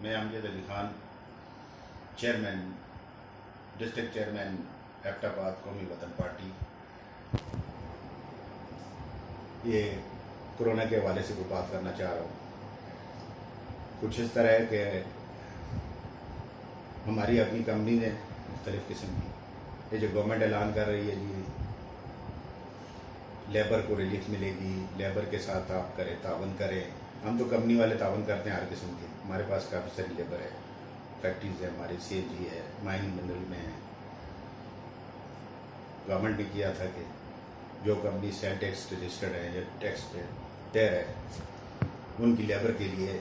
میں Amjad Ali Khan, chairman, district chairman Abbottabad Qaumi وطن party, یہ کرونا کے حوالے سے کوئی بات کرنا چاہ رہا ہوں۔ کچھ اس طرح ہے کہ ہماری اپنی کمپنی نے مختلف قسم کی یہ جو گورنمنٹ اعلان کر رہی ہے جی لیبر کو ریلیف ملے گی، لیبر کے ساتھ آپ کریں، تعاون کریں۔ ہم تو کمپنی والے تعاون کرتے ہیں ہر قسم کے، ہمارے پاس کافی ساری لیبر ہے، فیکٹریز ہے، ہماری سی این جی ہے، مائننگ منرل میں ہے۔ گورنمنٹ نے کیا تھا کہ جو کمپنی سیل ٹیکس رجسٹرڈ ہے یا ٹیکس ٹیئر ہے ان کی لیبر کے لیے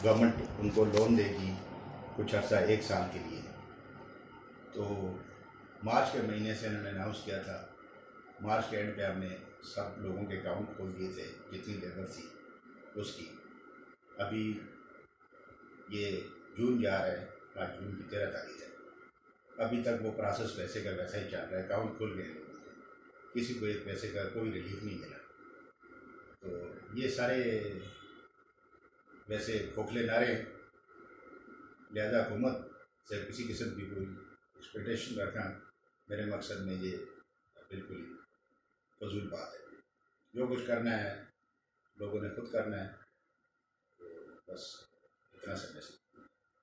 گورنمنٹ ان کو لون دے گی کچھ عرصہ 1 سال کے لیے۔ تو مارچ کے مہینے سے انہوں نے اناؤنس کیا تھا، مارچ کے اینڈ پہ ہم نے سب لوگوں کے اکاؤنٹ کھول دیے تھے جتنی لیبر تھی اس کی۔ ابھی یہ جون جا رہا ہے، آج جون کی 13 تاریخ ہے، ابھی تک وہ پروسیس ویسے کا ویسا ہی چل رہا ہے، اکاؤنٹ کھل گئے لوگوں کے، کسی کو ایک پیسے کا کوئی ریلیف نہیں ملا۔ تو یہ سارے ویسے کھوکھلے نعرے ہیں، لہذا حکومت سے کسی قسم کی کوئی ایکسپیکٹیشن رکھنا میرے مقصد میں یہ بالکل فضول بات ہے۔ جو کچھ کرنا ہے لوگوں نے خود کرنا ہے، تو بس اتنا سمجھ